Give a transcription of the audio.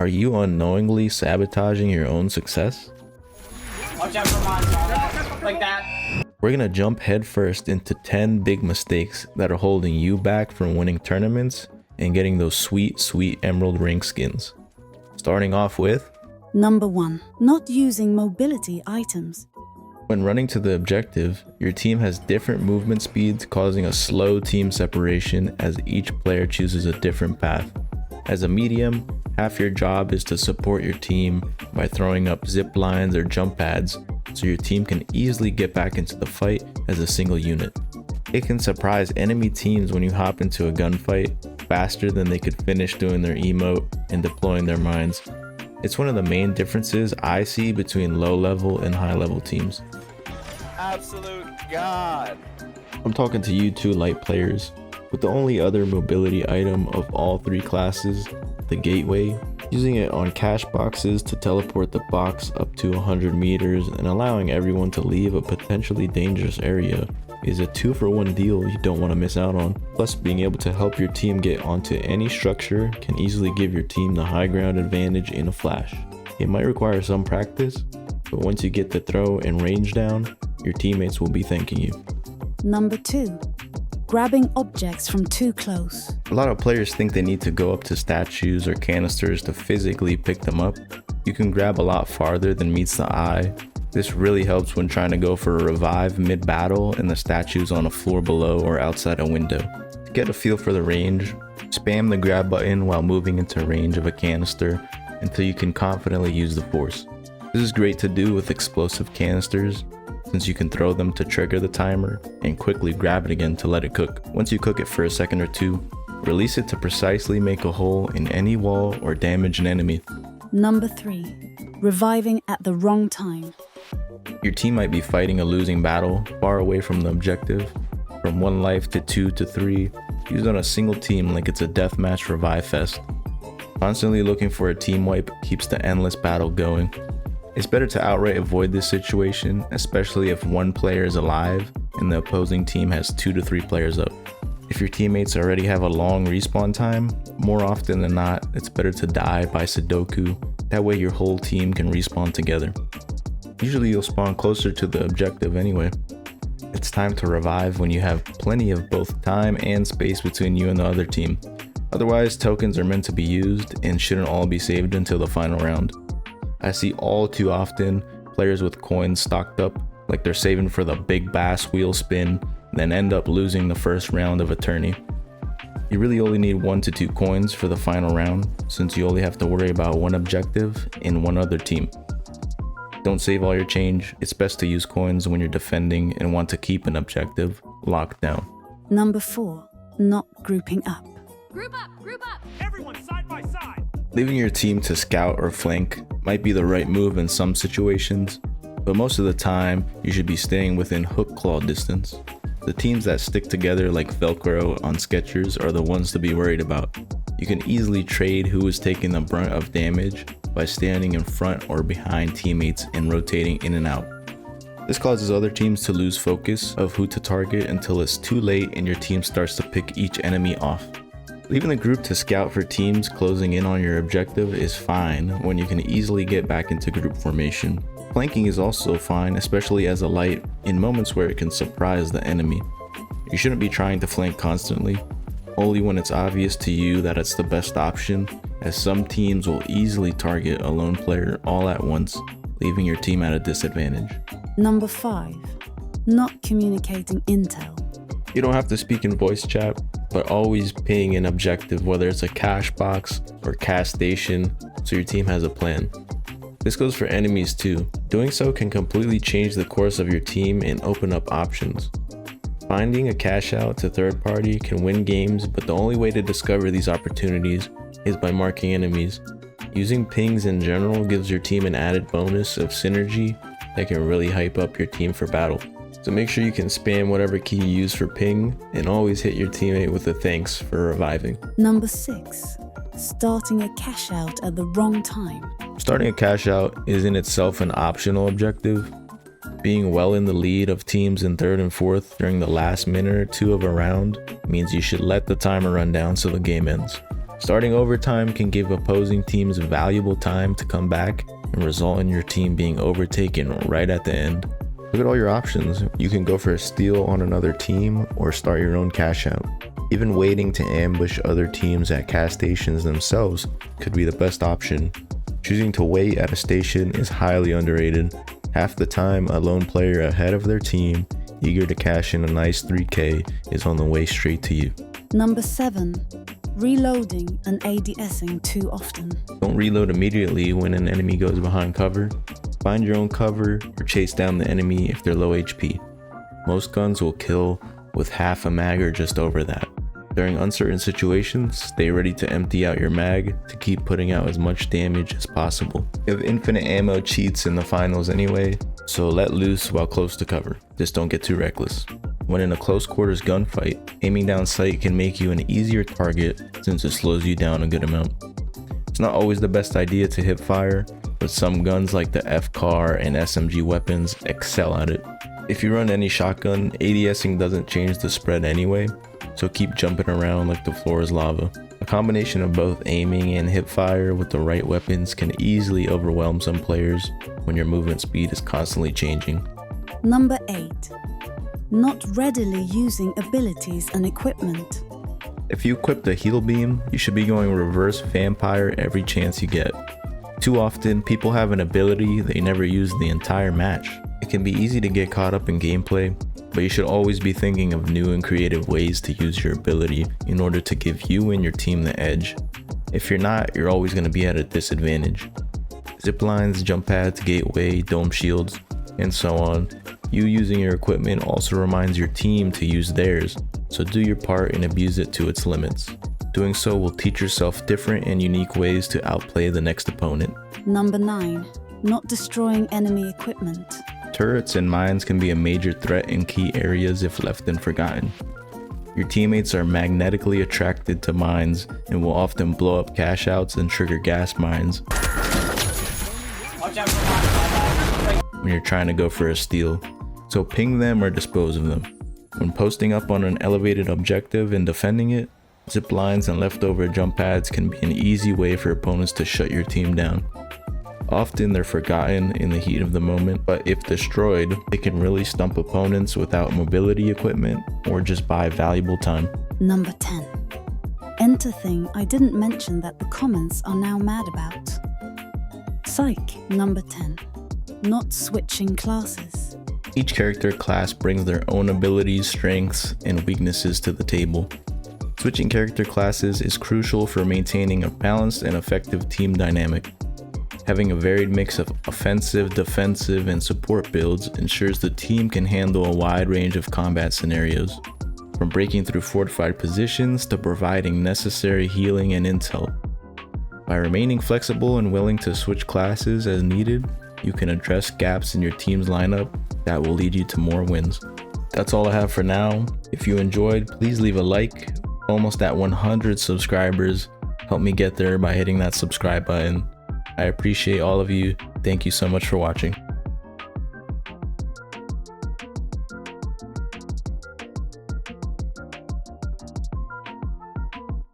Are you unknowingly sabotaging your own success? Watch out for monsters. Like that. We're gonna jump headfirst into 10 big mistakes that are holding you back from winning tournaments and getting those sweet emerald ring skins. Starting off with Number 1. Not using mobility items. when running to the objective, your team has different movement speeds, causing a slow team separation as each player chooses a different path. As a medium, half your job is to support your team by throwing up zip lines or jump pads so your team can easily get back into the fight as a single unit. It can surprise enemy teams when you hop into a gunfight faster than they could finish doing their emote and deploying their mines. It's one of the main differences I see between low level and high level teams. Absolute God. I'm talking to you two light players. With the only other mobility item of all three classes, the gateway, using it on cash boxes to teleport the box up to 100 meters and allowing everyone to leave a potentially dangerous area is a 2-for-1 deal you don't want to miss out on. Plus, being able to help your team get onto any structure can easily give your team the high ground advantage in a flash. It might require some practice, but once you get the throw and range down, your teammates will be thanking you. Number 2. Grabbing objects from too close. A lot of players think they need to go up to statues or canisters to physically pick them up. You can grab a lot farther than meets the eye. This really helps when trying to go for a revive mid-battle and the statue's on a floor below or outside a window. To get a feel for the range, spam the grab button while moving into range of a canister until you can confidently use the force. This is great to do with explosive canisters, since you can throw them to trigger the timer and quickly grab it again to let it cook. Once you cook it for a second or two, release it to precisely make a hole in any wall or damage an enemy. Number 3. Reviving at the wrong time. Your team might be fighting a losing battle far away from the objective, from 1 life to 2 to 3, used on a single team like it's a deathmatch revive fest. Constantly looking for a team wipe keeps the endless battle going. It's better to outright avoid this situation, especially if 1 player is alive and the opposing team has 2 to 3 players up. If your teammates already have a long respawn time, more often than not, it's better to die by Sudoku. That way your whole team can respawn together. Usually you'll spawn closer to the objective anyway. It's time to revive when you have plenty of both time and space between you and the other team. Otherwise, tokens are meant to be used and shouldn't all be saved until the final round. I see all too often players with coins stocked up like they're saving for the big bass wheel spin, then end up losing the first round of a tourney. You really only need 1 to 2 coins for the final round, since you only have to worry about 1 objective and 1 other team. Don't save all your change. It's best to use coins when you're defending and want to keep an objective locked down. Number 4. Not grouping up. Group up! Group up! Everyone side by side. Leaving your team to scout or flank might be the right move in some situations, but most of the time you should be staying within hook claw distance. The teams that stick together like Velcro on Skechers are the ones to be worried about. You can easily trade who is taking the brunt of damage by standing in front or behind teammates and rotating in and out. This causes other teams to lose focus of who to target until it's too late and your team starts to pick each enemy off. Leaving the group to scout for teams closing in on your objective is fine when you can easily get back into group formation. Flanking is also fine, especially as a light, in moments where it can surprise the enemy. You shouldn't be trying to flank constantly, only when it's obvious to you that it's the best option, as some teams will easily target a lone player all at once, leaving your team at a disadvantage. Number 5. Not communicating intel. You don't have to speak in voice chat, but always ping an objective, whether it's a cash box or cash station, so your team has a plan. This goes for enemies too. Doing so can completely change the course of your team and open up options. Finding a cash out to third party can win games, but the only way to discover these opportunities is by marking enemies. Using pings in general gives your team an added bonus of synergy that can really hype up your team for battle. So make sure you can spam whatever key you use for ping and always hit your teammate with a thanks for reviving. Number 6. Starting a cash out at the wrong time. Starting a cash out is in itself an optional objective. Being well in the lead of teams in 3rd and 4th during the last minute or 2 of a round means you should let the timer run down so the game ends. Starting overtime can give opposing teams valuable time to come back and result in your team being overtaken right at the end. Look at all your options. You can go for a steal on another team or start your own cash out. Even waiting to ambush other teams at cash stations themselves could be the best option. Choosing to wait at a station is highly underrated. Half the time, a lone player ahead of their team, eager to cash in a nice 3K, is on the way straight to you. Number 7. Reloading and ADSing too often. Don't reload immediately when an enemy goes behind cover. Find your own cover or chase down the enemy if they're low HP. Most guns will kill with half a mag or just over that. During uncertain situations, stay ready to empty out your mag to keep putting out as much damage as possible. You have infinite ammo cheats in the finals anyway, so let loose while close to cover. Just don't get too reckless. When in a close quarters gunfight, aiming down sight can make you an easier target since it slows you down a good amount. It's not always the best idea to hip fire, but some guns like the FCAR and SMG weapons excel at it. If you run any shotgun, ADSing doesn't change the spread anyway, so keep jumping around like the floor is lava. A combination of both aiming and hip fire with the right weapons can easily overwhelm some players when your movement speed is constantly changing. Number 8. Not readily using abilities and equipment. If you equip the heal beam, you should be going reverse vampire every chance you get. Too often, people have an ability they never use the entire match. It can be easy to get caught up in gameplay, but you should always be thinking of new and creative ways to use your ability in order to give you and your team the edge. If you're not, you're always going to be at a disadvantage. Zip lines, jump pads, gateway, dome shields, and so on. You using your equipment also reminds your team to use theirs, so do your part and abuse it to its limits. Doing so will teach yourself different and unique ways to outplay the next opponent. Number 9. Not destroying enemy equipment. Turrets and mines can be a major threat in key areas if left and forgotten. Your teammates are magnetically attracted to mines and will often blow up cash outs and trigger gas mines Watch out for mines. when you're trying to go for a steal, so ping them or dispose of them. When posting up on an elevated objective and defending it, zip lines and leftover jump pads can be an easy way for opponents to shut your team down. Often they're forgotten in the heat of the moment, but if destroyed, they can really stump opponents without mobility equipment or just buy valuable time. Number 10. Enter thing I didn't mention that the comments are now mad about. Psych. Number 10. Not switching classes. Each character class brings their own abilities, strengths, and weaknesses to the table. Switching character classes is crucial for maintaining a balanced and effective team dynamic. Having a varied mix of offensive, defensive, and support builds ensures the team can handle a wide range of combat scenarios, from breaking through fortified positions to providing necessary healing and intel. By remaining flexible and willing to switch classes as needed, you can address gaps in your team's lineup that will lead you to more wins. That's all I have for now. If you enjoyed, please leave a like. Almost at 100 subscribers. Help me get there by hitting that subscribe button. I appreciate all of you. Thank you so much for watching.